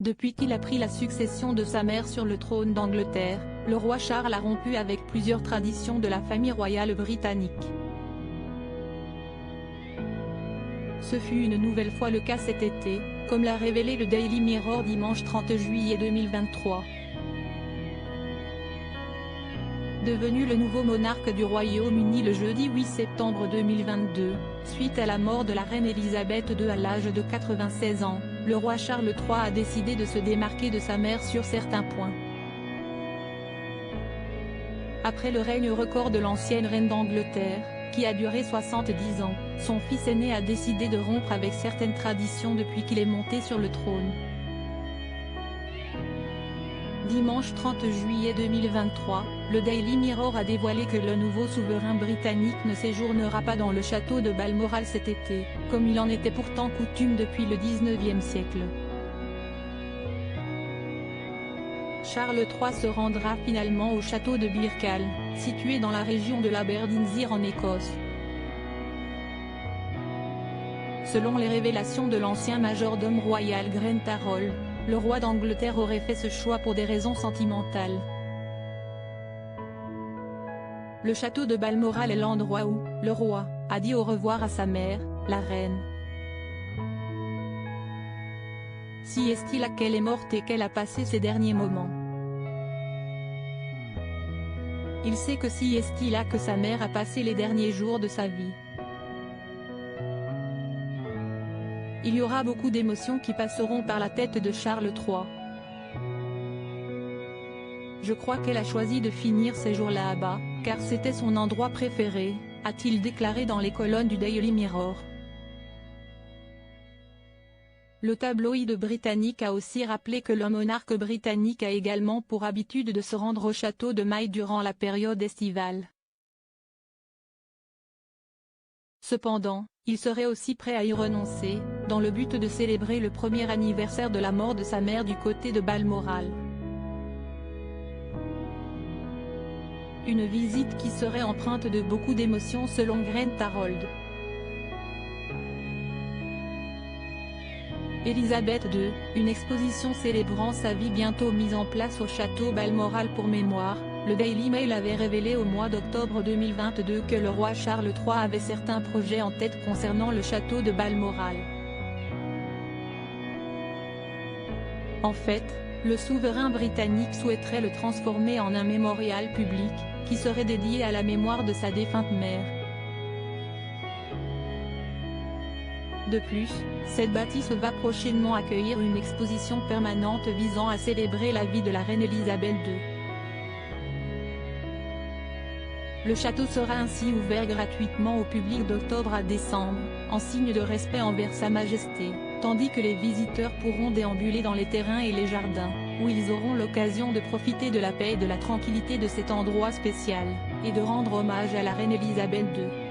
Depuis qu'il a pris la succession de sa mère sur le trône d'Angleterre, le roi Charles a rompu avec plusieurs traditions de la famille royale britannique. Ce fut une nouvelle fois le cas cet été, comme l'a révélé le Daily Mirror dimanche 30 juillet 2023. Devenu le nouveau monarque du Royaume-Uni le jeudi 8 septembre 2022, suite à la mort de la reine Elisabeth II à l'âge de 96 ans, le roi Charles III a décidé de se démarquer de sa mère sur certains points. Après le règne record de l'ancienne reine d'Angleterre, qui a duré 70 ans, son fils aîné a décidé de rompre avec certaines traditions depuis qu'il est monté sur le trône. Dimanche 30 juillet 2023, le Daily Mirror a dévoilé que le nouveau souverain britannique ne séjournera pas dans le château de Balmoral cet été, comme il en était pourtant coutume depuis le 19e siècle. Charles III se rendra finalement au château de Birkall, situé dans la région de l'Aberdeenshire en Écosse. Selon les révélations de l'ancien majordome royal Grant Harold, le roi d'Angleterre aurait fait ce choix pour des raisons sentimentales. Le château de Balmoral est l'endroit où le roi a dit au revoir à sa mère, la reine. Si est-il qu'elle est morte et qu'elle a passé ses derniers moments. Il sait que si est-il que sa mère a passé les derniers jours de sa vie. Il y aura beaucoup d'émotions qui passeront par la tête de Charles III. Je crois qu'elle a choisi de finir ces jours là-bas, car c'était son endroit préféré, a-t-il déclaré dans les colonnes du Daily Mirror. Le tabloïd britannique a aussi rappelé que le monarque britannique a également pour habitude de se rendre au château de Maille durant la période estivale. Cependant, il serait aussi prêt à y renoncer, dans le but de célébrer le premier anniversaire de la mort de sa mère du côté de Balmoral. Une visite qui serait empreinte de beaucoup d'émotions selon Grant Harold. Elisabeth II, une exposition célébrant sa vie bientôt mise en place au château Balmoral pour mémoire. Le Daily Mail avait révélé au mois d'octobre 2022 que le roi Charles III avait certains projets en tête concernant le château de Balmoral. En fait, le souverain britannique souhaiterait le transformer en un mémorial public, qui serait dédié à la mémoire de sa défunte mère. De plus, cette bâtisse va prochainement accueillir une exposition permanente visant à célébrer la vie de la reine Elisabeth II. Le château sera ainsi ouvert gratuitement au public d'octobre à décembre, en signe de respect envers Sa Majesté, tandis que les visiteurs pourront déambuler dans les terrains et les jardins, où ils auront l'occasion de profiter de la paix et de la tranquillité de cet endroit spécial, et de rendre hommage à la reine Elisabeth II.